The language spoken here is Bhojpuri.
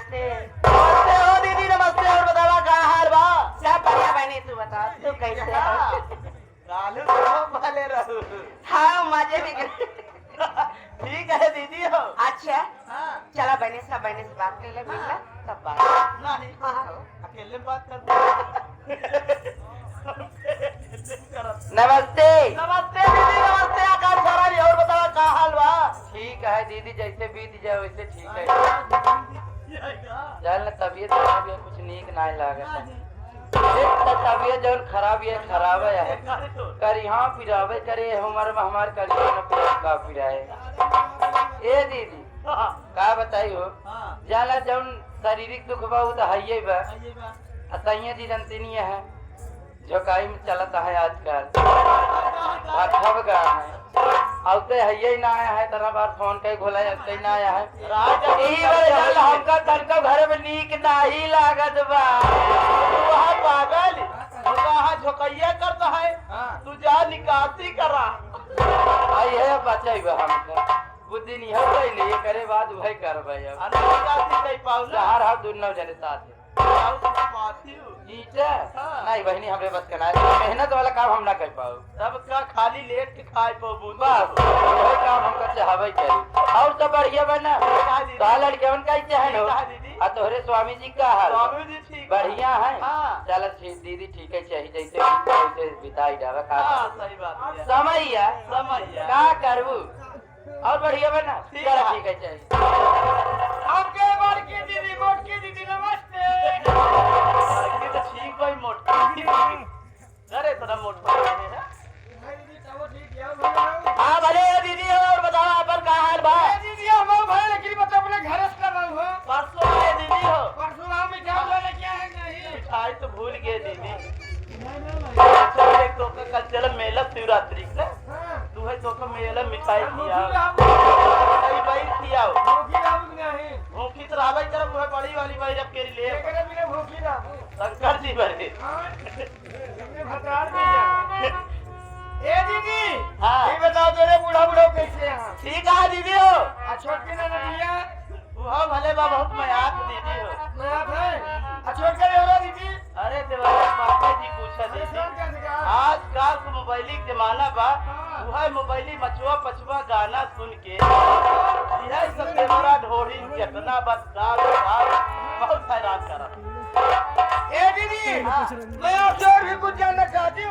नमस्ते। नमस्ते हो दीदी, नमस्ते। और बतावा का हाल बा? सब बढ़िया बहनी, तू बता तू कैसे हो? कालू तो भले रहू। हाँ मजे भी ठीक है दीदी हो। अच्छा हाँ। चला बहनी से बात कर ले मिलना तब बात। नहीं हाँ। अकेले बात कर। नमस्ते। नमस्ते दीदी, नमस्ते। आकाश छोरा जी, और बतावा का हाल बा? ठीक है दीदी, जैसे बीत जाए वैसे ठीक है। चल चल तबीयत खराब है, कुछ नीक ना लागत। तबीयत जो खराब है खराब है कर यहाँ पिरावे करे हमार करिए न का पिराए। ए दीदी का बताई हो जाला जौन शारीरिक दुख बा तो है बा। असैया जी जनतनी है झोकाई में चलता है आजकल ठब गया है। अब तो है ना आया है तरह बार फोन के घोला अब ना आया है। यही वजह हमका तनका घर में नीक नहीं लागत बा। वहाँ पागल वहाँ झोकैया करता है। तू जा निकासी करा। आई है बचाई बा हमका बुद्धि नहीं हो गई नहीं करे बाद वही करबै अब निकासी नहीं पाऊ ना। हर हर दोनों जने साथ जीते नहीं बहनी हमरे बस का नहीं मेहनत वाला काम हम ना कर पाओ। सबका खाली लेट के खाए पाबू बस वही काम हम कर चाहबे करी। और सब बढ़िया बना का लड़के उनका चाहे हो आ तोहरे स्वामी जी का हाल स्वामी जी ठीक बढ़िया है। हाँ। चल दीदी ठीक है चाहिए जैसे बिताई जावे का सही बात है। समैया समैया का करबू और बढ़िया बना ठीक चल है। ठीक है चाहिए। आपके बड़की दीदी मोटकी दीदी नमस्ते। ये तो ठीक भाई मोटकी अरे तेरा मोटकी है। हाँ भले दीदी और बताओ अपन का हाल बा? दीदी हम भाई लेकिन बता अपने घर से कर रहा हूँ। परसों आए दीदी हो। परसों हम मिठाई वाले क्या है नहीं? मिठाई तो भूल गए दीदी। अच्छा एक तो कल चल मेला शिवरात्रि ने हाँ। तू है तो मेला मिठाई खिया भूखी भाई भाई खियाओ राम नहीं। भूखी तो रावई तरफ मुहे बड़ी वाली भाई रब के लिए लेकिन बिना भूखी राम। शंकर जी बड़े हमने भतार दिया। ए दीदी हाँ। ये बताओ तेरे बूढ़ा बूढ़ा कैसे हैं? ठीक है दीदी हो। आ छोटकी ना दिया वह भले बा बहुत मयात दीदी हो। मैं आप है। आ छोटका रे हो दीदी। अरे देवाला बापा जी पूछा अरे दीदी सर कैसे का? आजकल तो मोबाइली के जमाना बा हाँ। वह मोबाइली मचुआ पचुआ गाना सुन के यह सब देवरा ढोरी कितना बदकार बहुत हैरान करा। ए दीदी हाँ। मैं